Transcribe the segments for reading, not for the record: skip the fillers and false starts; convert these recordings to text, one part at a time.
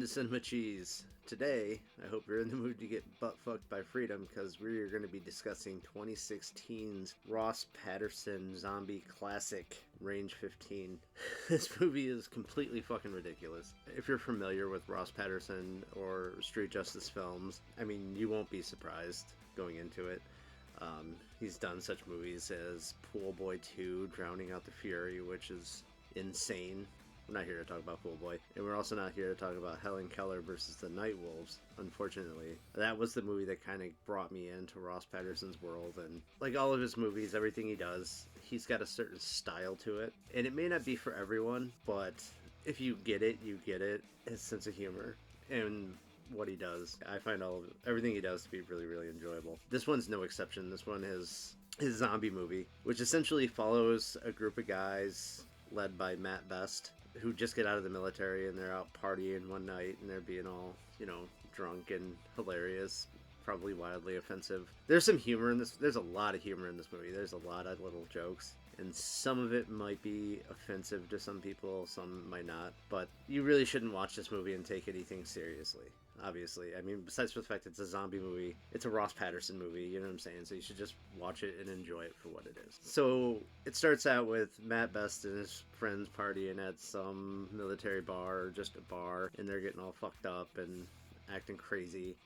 Welcome to Cinema Cheese. Today, I hope you're in the mood to get butt-fucked by freedom, because we're going to be discussing 2016's Ross Patterson zombie classic, Range 15. This movie is completely fucking ridiculous. If you're familiar with Ross Patterson or street justice films, I mean, you won't be surprised going into it. He's done such movies as Pool Boy 2, Drowning Out the Fury, which is insane. We're not here to talk about Pool Boy. And we're also not here to talk about Helen Keller versus the Night Wolves, unfortunately. That was the movie that kind of brought me into Ross Patterson's world. And like all of his movies, everything he does, he's got a certain style to it. And it may not be for everyone, but if you get it, you get it. His sense of humor and what he does. I find everything he does to be really, really enjoyable. This one's no exception. This one is his zombie movie, which essentially follows a group of guys led by Matt Best, who just get out of the military and they're out partying one night and they're being all, drunk and hilarious, probably wildly offensive. There's some humor in this. There's a lot of humor in this movie. There's a lot of little jokes, and some of it might be offensive to some people, some might not. But you really shouldn't watch this movie and take anything seriously, obviously. I mean, besides the fact it's a zombie movie, it's a Ross Patterson movie, you know what I'm saying? So you should just watch it and enjoy it for what it is. So it starts out with Matt Best and his friends partying at some military bar, or just a bar, and they're getting all fucked up and acting crazy.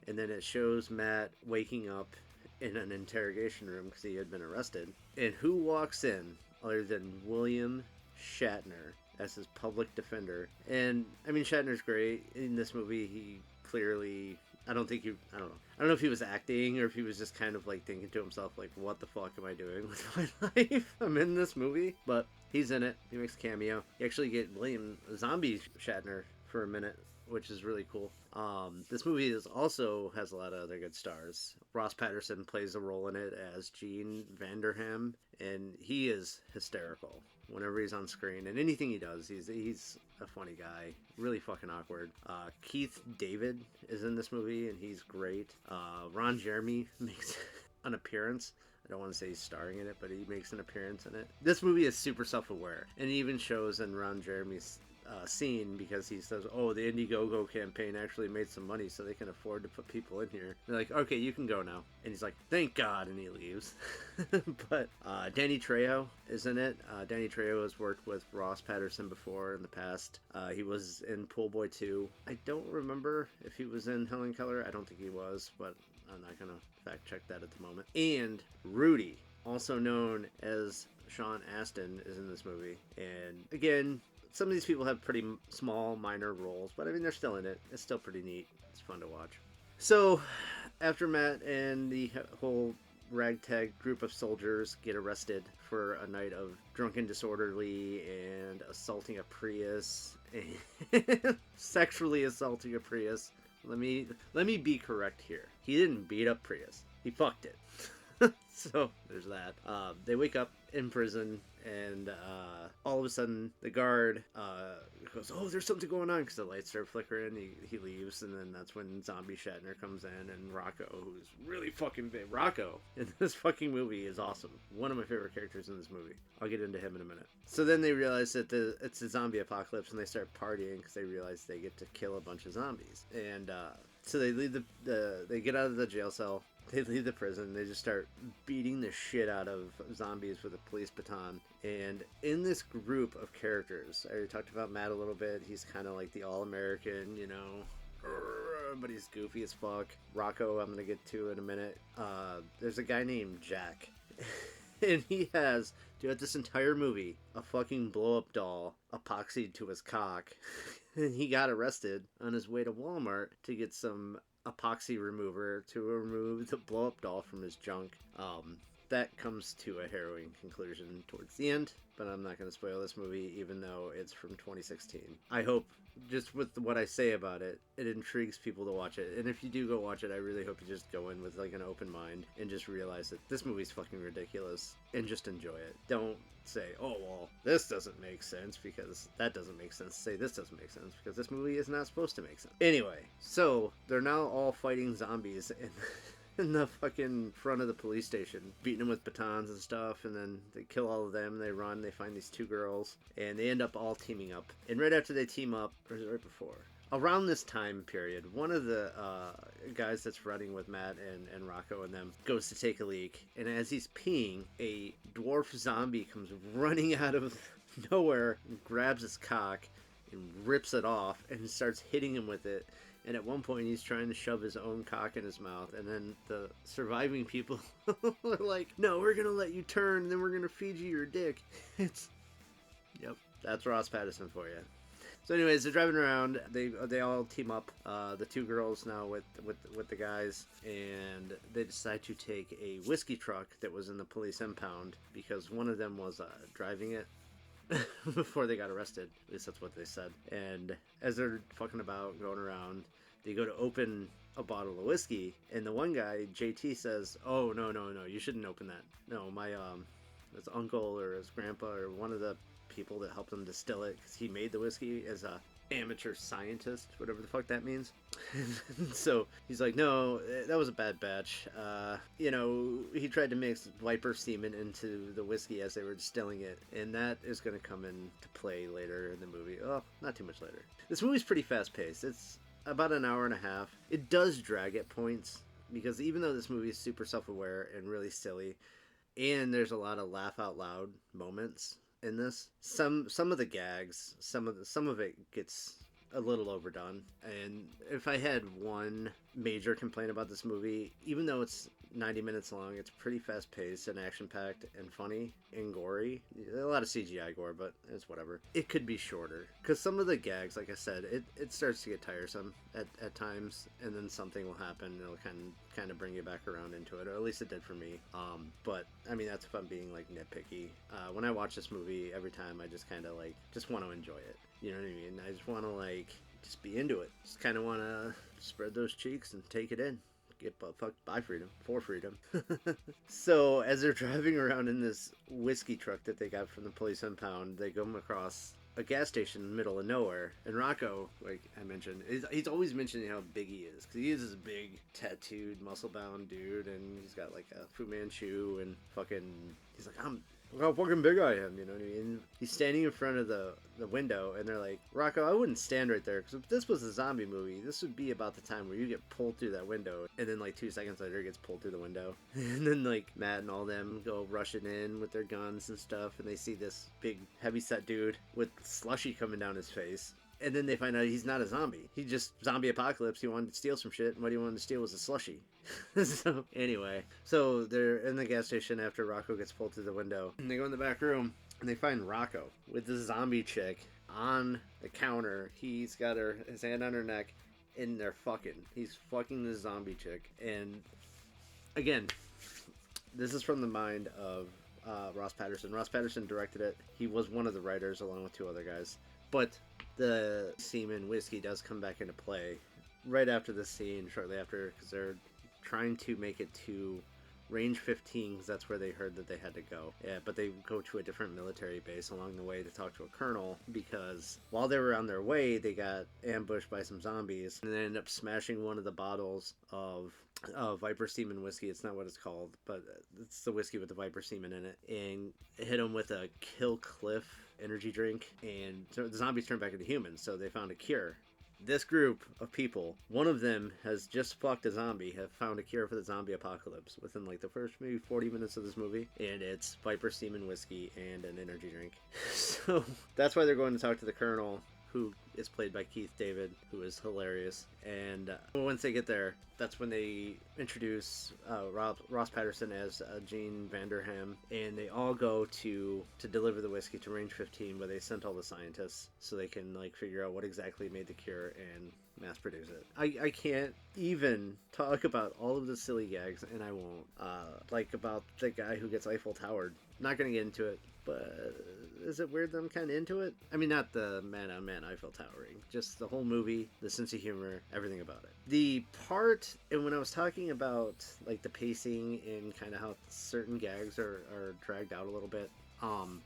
And then it shows Matt waking up in an interrogation room because he had been arrested. And who walks in other than William Shatner as his public defender? And I mean, Shatner's great in this movie. He clearly, I don't know if he was acting or if he was just kind of like thinking to himself, like, what the fuck am I doing with my life? I'm in this movie. But he's in it. He makes a cameo. You actually get William Zombie Shatner for a minute, which is really cool. This movie also has a lot of other good stars. Ross Patterson plays a role in it as Gene Vanderham, and he is hysterical whenever he's on screen, and anything he does, he's a funny guy. Really fucking awkward. Keith David is in this movie, and he's great. Ron Jeremy makes an appearance. I don't want to say he's starring in it, but he makes an appearance in it. This movie is super self-aware, and it even shows in Ron Jeremy's scene, because he says, oh, the Indiegogo campaign actually made some money so they can afford to put people in here. They're like, okay, you can go now. And he's like, thank God, and he leaves. But Danny Trejo is in it. Danny Trejo has worked with Ross Patterson before in the past. He was in Pool Boy 2. I don't remember if he was in Helen Keller. I don't think he was, but I'm not going to fact check that at the moment. And Rudy, also known as Sean Astin, is in this movie. And again, some of these people have pretty small, minor roles, but I mean, they're still in it. It's still pretty neat. It's fun to watch. So, after Matt and the whole ragtag group of soldiers get arrested for a night of drunken disorderly and assaulting a Prius, and sexually assaulting a Prius. Let me be correct here. He didn't beat up Prius. He fucked it. So there's that. They wake up in prison, and all of a sudden the guard goes, oh, there's something going on, because the lights start flickering. He leaves, and then that's when Zombie Shatner comes in, and Rocco, who's really fucking big. Rocco in this fucking movie is awesome. One of my favorite characters in this movie. I'll get into him in a minute. So then they realize that it's a zombie apocalypse, and they start partying because they realize they get to kill a bunch of zombies. And so they leave they get out of the jail cell. They leave the prison. They just start beating the shit out of zombies with a police baton. And in this group of characters, I already talked about Matt a little bit. He's kind of like the all-American, but he's goofy as fuck. Rocco, I'm going to get to in a minute. There's a guy named Jack. And he has, throughout this entire movie, a fucking blow-up doll epoxied to his cock. And he got arrested on his way to Walmart to get some epoxy remover to remove the blow-up doll from his junk. That comes to a harrowing conclusion towards the end, but I'm not going to spoil this movie, even though it's from 2016. I hope, just with what I say about it, it intrigues people to watch it. And if you do go watch it, I really hope you just go in with like an open mind and just realize that this movie's fucking ridiculous, and just enjoy it. Don't say, oh, well, this doesn't make sense because that doesn't make sense. Say this doesn't make sense because this movie is not supposed to make sense. Anyway, so they're now all fighting zombies in the fucking front of the police station, beating them with batons and stuff, and then they kill all of them, they run, they find these two girls, and they end up all teaming up. And right after they team up, or is it right before? around this time period, one of the guys that's running with Matt and Rocco and them goes to take a leak, and as he's peeing, a dwarf zombie comes running out of nowhere, grabs his cock, and rips it off, and starts hitting him with it. And at one point, he's trying to shove his own cock in his mouth, and then the surviving people are like, "No, we're gonna let you turn, and then we're gonna feed you your dick." Yep, that's Ross Patterson for you. So, anyways, they're driving around. They all team up. The two girls now with the guys, and they decide to take a whiskey truck that was in the police impound because one of them was driving it before they got arrested. At least that's what they said. And as they're fucking about going around, they go to open a bottle of whiskey, and the one guy, JT, says, "Oh, no, you shouldn't open that. No, my his uncle or his grandpa or one of the people that helped him distill it, because he made the whiskey as a amateur scientist, whatever the fuck that means." So he's like, "No, that was a bad batch. He tried to mix viper semen into the whiskey as they were distilling it, and that is going to come into play later in the movie." Oh, not too much later. This movie's pretty fast paced. It's about an hour and a half. It does drag at points, because even though this movie is super self-aware and really silly, and there's a lot of laugh out loud moments in this, some of the gags, some of it gets a little overdone. And if I had one major complaint about this movie, even though it's 90 minutes long, it's pretty fast paced and action packed and funny and gory. A lot of CGI gore, but it's whatever. It could be shorter, because some of the gags, like I said, it starts to get tiresome at times, and then something will happen and it'll kind of bring you back around into it, or at least it did for me. But I mean, that's if I'm being like nitpicky. When I watch this movie, every time I just kind of like just want to enjoy it. You know what I mean? I just want to like just be into it. Just kind of want to spread those cheeks and take it in. Get butt fucked by freedom, for freedom. So as they're driving around in this whiskey truck that they got from the police impound, they come across a gas station in the middle of nowhere. And Rocco, like I mentioned, he's always mentioning how big he is, because he is this big, tattooed, muscle-bound dude, and he's got like a Fu Manchu and fucking. He's like, look how fucking big I am, you know what I mean? He's standing in front of the window, and they're like, "Rocco, I wouldn't stand right there, because if this was a zombie movie, this would be about the time where you get pulled through that window." And then like 2 seconds later, he gets pulled through the window. And then like Matt and all them go rushing in with their guns and stuff, and they see this big, heavy-set dude with slushy coming down his face. And then they find out he's not a zombie. He just zombie apocalypse. He wanted to steal some shit, and what he wanted to steal was a slushie. So anyway, so they're in the gas station after Rocco gets pulled through the window, and they go in the back room, and they find Rocco with the zombie chick on the counter. He's got his hand on her neck, and they're fucking. He's fucking the zombie chick. And again, this is from the mind of Ross Patterson. Ross Patterson directed it. He was one of the writers along with two other guys. But the semen whiskey does come back into play right after the scene, shortly after, because they're trying to make it to Range 15, because that's where they heard that they had to go. Yeah, but they go to a different military base along the way to talk to a colonel, because while they were on their way, they got ambushed by some zombies, and they end up smashing one of the bottles of Viper Semen whiskey. It's not what it's called, but it's the whiskey with the Viper Semen in it, and hit them with a Kill Cliff energy drink, and so the zombies turned back into humans, so they found a cure. This group of people, one of them has just fucked a zombie, have found a cure for the zombie apocalypse within like the first maybe 40 minutes of this movie, and it's Viper Semen whiskey and an energy drink. So that's why they're going to talk to the colonel, who is played by Keith David, who is hilarious. And once they get there, that's when they introduce Ross Patterson as Gene Vanderham, and they all go to deliver the whiskey to Range 15, where they sent all the scientists so they can like figure out what exactly made the cure and mass produce it. I can't even talk about all of the silly gags, and I won't. Like about the guy who gets Eiffel Towered. Not gonna get into it, but is it weird that I'm kind of into it? I mean, not the man-on-man Eiffel Towering, just the whole movie, the sense of humor, everything about it. The part, and when I was talking about like the pacing and kind of how certain gags are dragged out a little bit,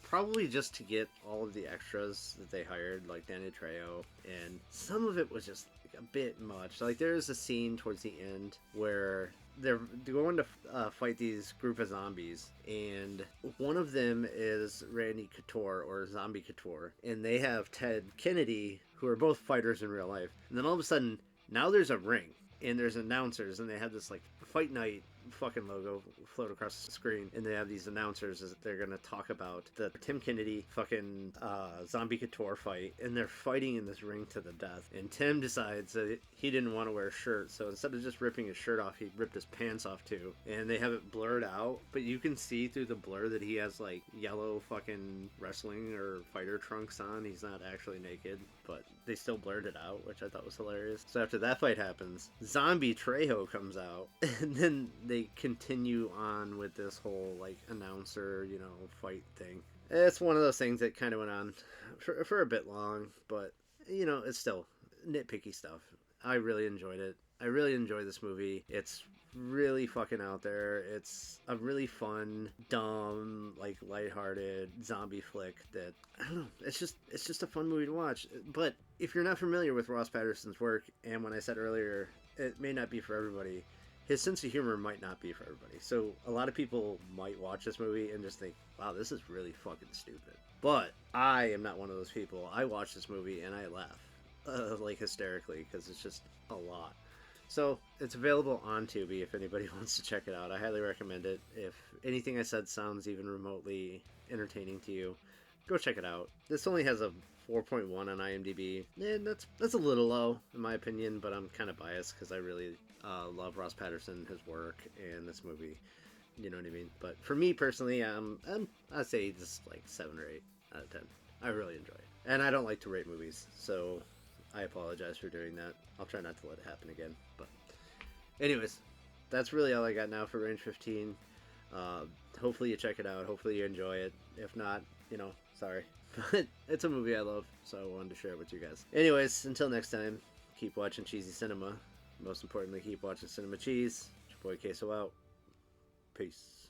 probably just to get all of the extras that they hired, like Danny Trejo, and some of it was just a bit much. Like there's a scene towards the end where they're going to fight these group of zombies, and one of them is Randy Couture or Zombie Couture, and they have Ted Kennedy, who are both fighters in real life. And then all of a sudden, now there's a ring, and there's announcers, and they have this like Fight Night fucking logo float across the screen, and they have these announcers as they're gonna talk about the Tim Kennedy fucking Zombie Couture fight, and they're fighting in this ring to the death. And Tim decides that he didn't want to wear a shirt, so instead of just ripping his shirt off, he ripped his pants off too. And they have it blurred out, but you can see through the blur that he has like yellow fucking wrestling or fighter trunks on. He's not actually naked, but they still blurred it out, which I thought was hilarious. So after that fight happens, Zombie Trejo comes out, and then they continue on with this whole like announcer, fight thing. It's one of those things that kind of went on for a bit long, but it's still nitpicky stuff. I really enjoyed it. I really enjoy this movie. It's really fucking out there. It's a really fun, dumb, like lighthearted zombie flick that I don't know. It's just a fun movie to watch. But if you're not familiar with Ross Patterson's work, and when I said earlier, it may not be for everybody. His sense of humor might not be for everybody. So a lot of people might watch this movie and just think, wow, this is really fucking stupid. But I am not one of those people. I watch this movie and I laugh, like hysterically, because it's just a lot. So it's available on Tubi if anybody wants to check it out. I highly recommend it. If anything I said sounds even remotely entertaining to you, go check it out. This only has a 4.1 on IMDb, and that's a little low in my opinion, but I'm kind of biased because I really love Ross Patterson, his work, and this movie. You know what I mean? But for me personally, I'd say just like 7 or 8 out of 10. I really enjoy it, and I don't like to rate movies, so I apologize for doing that. I'll try not to let it happen again. But anyways, that's really all I got now for Range 15. Hopefully you check it out. Hopefully you enjoy it. If not, sorry. But it's a movie I love, so I wanted to share it with you guys. Anyways, until next time, keep watching cheesy cinema. Most importantly, keep watching Cinema Cheese. It's your boy Queso out. Peace.